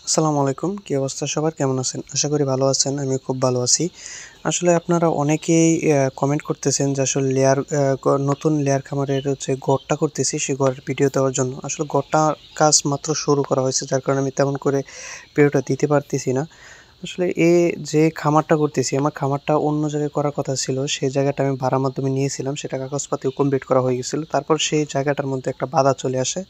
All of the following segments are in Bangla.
আসসালামু আলাইকুম। কি অবস্থা সবার? কেমন আছেন? আশা করি ভালো আছেন। আমি খুব ভালো আছি। আসলে আপনারা অনেকেই কমেন্ট করতেছেন যে আসলে নতুন লেয়ার খামারের হচ্ছে ঘরটা করতেছি, সেই ঘরের ভিডিও দেওয়ার জন্য। আসলে ঘরটার কাজ মাত্র শুরু করা হয়েছে, যার কারণে আমি তেমন করে ভিডিওটা দিতে পারতেছি না। আসলে যে খামারটা করতেছি, আমার খামারটা অন্য জায়গায় করার কথা ছিল। সেই জায়গাটা আমি ভাড়ার মাধ্যমে নিয়েছিলাম। সেটা কাগজপাতিও কমপ্লিট করা হয়ে গেছিল। তারপর সেই জায়গাটার মধ্যে একটা বাধা চলে আসে।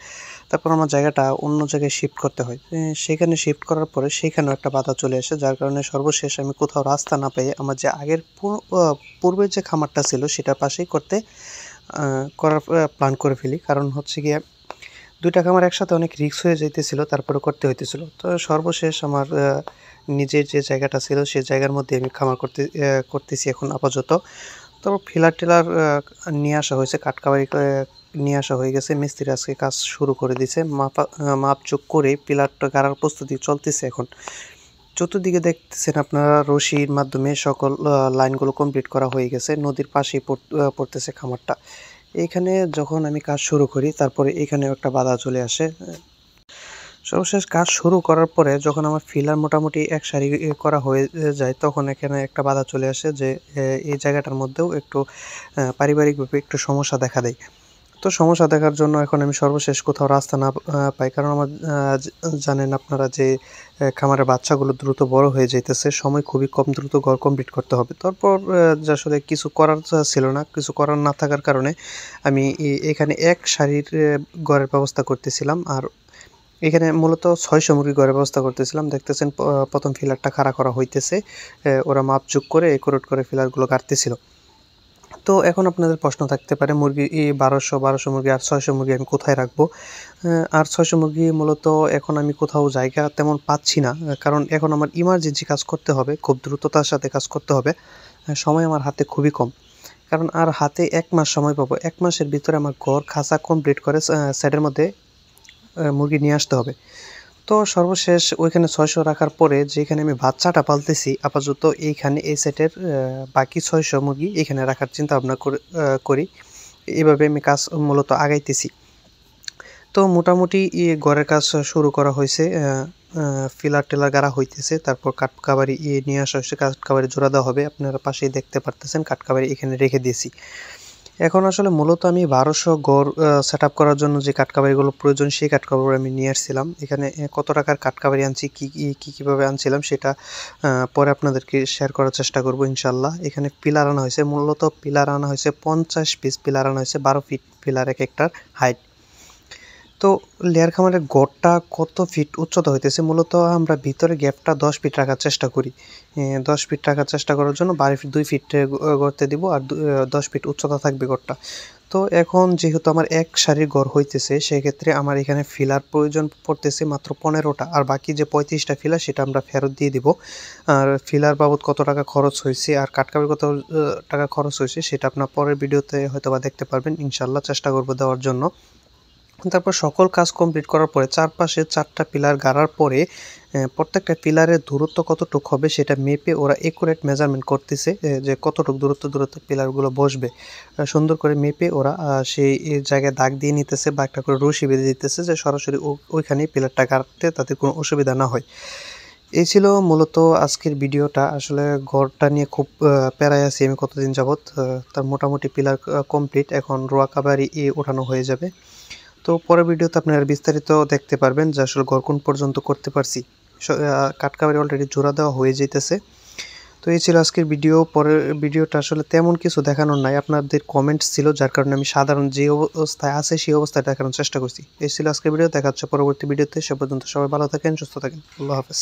তারপর আমার জায়গাটা অন্য জায়গায় শিফট করতে হয়। সেখানে শিফট করার পরে সেখানেও একটা বাধা চলে আসে, যার কারণে সর্বশেষ আমি কোথাও রাস্তা না পেয়ে আমার যে আগের পূর্বের যে খামারটা ছিল সেটার পাশেই করার প্ল্যান করে ফেলি। কারণ হচ্ছে গিয়ে ২ টা খামার একসাথে অনেক রিস্ক হয়ে যাইতেছিল, তারপরে করতে হইতেছিল। তো সর্বশেষ আমার নিজের যে জায়গাটা ছিল সেই জায়গার মধ্যে আমি খামার করতেছি এখন আপাতত। তো পিলার-টিলার নিয়ে আসা হয়েছে, কাঠকাবারি নিয়ে আসা হয়ে গেছে। মিস্ত্রি আজকে কাজ শুরু করে দিছে। মাপজোক করে পিলারটা গাড়ার প্রস্তুতি চলতেছে এখন। চতুর্দিকে দেখতেছেন আপনারা রশির মাধ্যমে সকল লাইনগুলো কমপ্লিট করা হয়ে গেছে। নদীর পাশেই পড়তেছে খামারটা। এইখানে যখন আমি কাজ শুরু করি তারপরে এখানেও একটা বাধা চলে আসে। সর্বশেষ কাজ শুরু করার পরে যখন আমার ফিলার মোটামুটি এক সারি করা হয়ে যায়, তখন এখানে একটা বাধা চলে আসে যে এই জায়গাটার মধ্যেও একটু পারিবারিকভাবে একটু সমস্যা দেখা দেয়। তো সমস্যা দেখার জন্য এখন আমি সর্বশেষ কোথাও রাস্তা না পাই। কারণ আমার জানেন আপনারা যে খামারের বাচ্চাগুলো দ্রুত বড় হয়ে যাইতেছে। সময় খুবই কম, দ্রুত ঘর কমপ্লিট করতে হবে। তারপর যে আসলে কিছু করার ছিল না। কিছু করার না থাকার কারণে আমি এখানে এক সারির ঘরের ব্যবস্থা করতেছিলাম। আর এখানে মূলত ৬০০ মুরগি ঘরের ব্যবস্থা করতেছিলাম। দেখতেছেন ১ম ফিলারটা খাড়া করা হইতেছে। ওরা মাপঝোক করে একুরেট করে ফিলারগুলো গাড়তেছিল। তো এখন আপনাদের প্রশ্ন থাকতে পারে, মুরগি ১২০০ মুরগি আর ৬০০ মুরগি আমি কোথায় রাখবো? আর ৬০০ মুরগি মূলত এখন আমি কোথাও জায়গা তেমন পাচ্ছি না। কারণ এখন আমার ইমার্জেন্সি কাজ করতে হবে, খুব দ্রুততার সাথে কাজ করতে হবে। সময় আমার হাতে খুবই কম। কারণ আর হাতে ১ মাস সময় পাবো। ১ মাসের ভিতরে আমার ঘর খাঁচা কমপ্লিট করে সাইডের মধ্যে মুরগি নিয়ে আসতে হবে। তো সর্বশেষ ওইখানে ৬০০ রাখার পরে যেখানে আমি বাচ্চাটা পালতেছি, আপাতত এইখানে এই সেটের বাকি ৬০০ মুরগি এখানে রাখার চিন্তাভাবনা করি। এভাবে আমি কাজ মূলত আগাইতেছি। তো মোটামুটি ঘরের কাজ শুরু করা হয়েছে। পিলার-টিলার গাড়া হইতেছে। তারপর কাঠকাবারি নিয়ে আসা হয়েছে। কাঠকাবারি জোড়া দেওয়া হবে। আপনারা পাশেই দেখতে পারতেছেন কাঠকাবারি এখানে রেখে দিয়েছি। এখন আসলে মূলত আমি ১২০০ ঘর সেটআপ করার জন্য যে কাঠকাবারিগুলো প্রয়োজন সেই কাঠকাবারি আমি নিয়ে আসছিলাম। এখানে কত টাকার কাঠকাবারি আনছি, কিভাবে আনছিলাম সেটা পরে আপনাদেরকে শেয়ার করার চেষ্টা করব ইনশাআল্লাহ। এখানে পিলার আনা হয়েছে, মূলত পিলার আনা হয়েছে ৫০ পিস পিলার আনা হয়েছে, ১২ ফিট পিলার এক-একটার হাইট। তো লেয়ার খামারের গড়টা কত ফিট উচ্চতা হইতেছে, মূলত আমরা ভিতরে গ্যাপটা ১০ ফিট রাখার চেষ্টা করি। ১০ ফিট রাখার চেষ্টা করার জন্য ২ ফিট গড়তে দিব, আর ১০ ফিট উচ্চতা থাকবে গড়টা। তো এখন যেহেতু আমার এক সারির ঘর হইতেছে, সেক্ষেত্রে আমার এখানে ফিলার প্রয়োজন পড়তেছে মাত্র ১৫টা, আর বাকি যে ৩৫টা ফিলার সেটা আমরা ফেরত দিয়ে দিব। আর ফিলার বাবদ কত টাকা খরচ হয়েছে আর কাঠকাবারি কত টাকা খরচ হয়েছে সেটা আপনার পরের ভিডিওতে হয়তোবা দেখতে পারবেন। ইনশাআল্লাহ চেষ্টা করব দেওয়ার জন্য। তারপর সকল কাজ কমপ্লিট করার পরে চারপাশে ৪টা পিলার গাড়ার পরে প্রত্যেকটা পিলারের দূরত্ব কতটুক হবে সেটা মেপে ওরা একুরেট মেজারমেন্ট করতেছে, যে কতটুক দূরত্ব পিলারগুলো বসবে। সুন্দর করে মেপে ওরা সেই জায়গায় দাগ দিয়ে নিতেছে বা একটা করে রশি বেঁধে দিতেছে, যে সরাসরি ওইখানেই পিলারটা গাড়তে তাদের কোনো অসুবিধা না হয়। এই ছিল মূলত আজকের ভিডিওটা। আসলে ঘরটা নিয়ে খুব প্যারায় আছি আমি কতদিন যাবৎ। তার মোটামুটি পিলার কমপ্লিট, এখন রোয়া কাবারি ওঠানো হয়ে যাবে। তো পরের ভিডিওতে আপনারা বিস্তারিত দেখতে পারবেন যে আসলে ঘর কোন পর্যন্ত করতে পারছি। কাঠকাবারি অলরেডি জোড়া দেওয়া হয়ে যাইতেছে। তো এই ছিল আজকের ভিডিও। পরের ভিডিওটা আসলে তেমন কিছু দেখানোর নাই, আপনাদের কমেন্টস ছিল, যার কারণে আমি সাধারণ যে অবস্থায় আছে সেই অবস্থায় দেখানোর চেষ্টা করছি। এই ছিল আজকের ভিডিও। দেখা হচ্ছে পরবর্তী ভিডিওতে। সে পর্যন্ত সবাই ভালো থাকেন, সুস্থ থাকেন। আল্লাহ হাফেজ।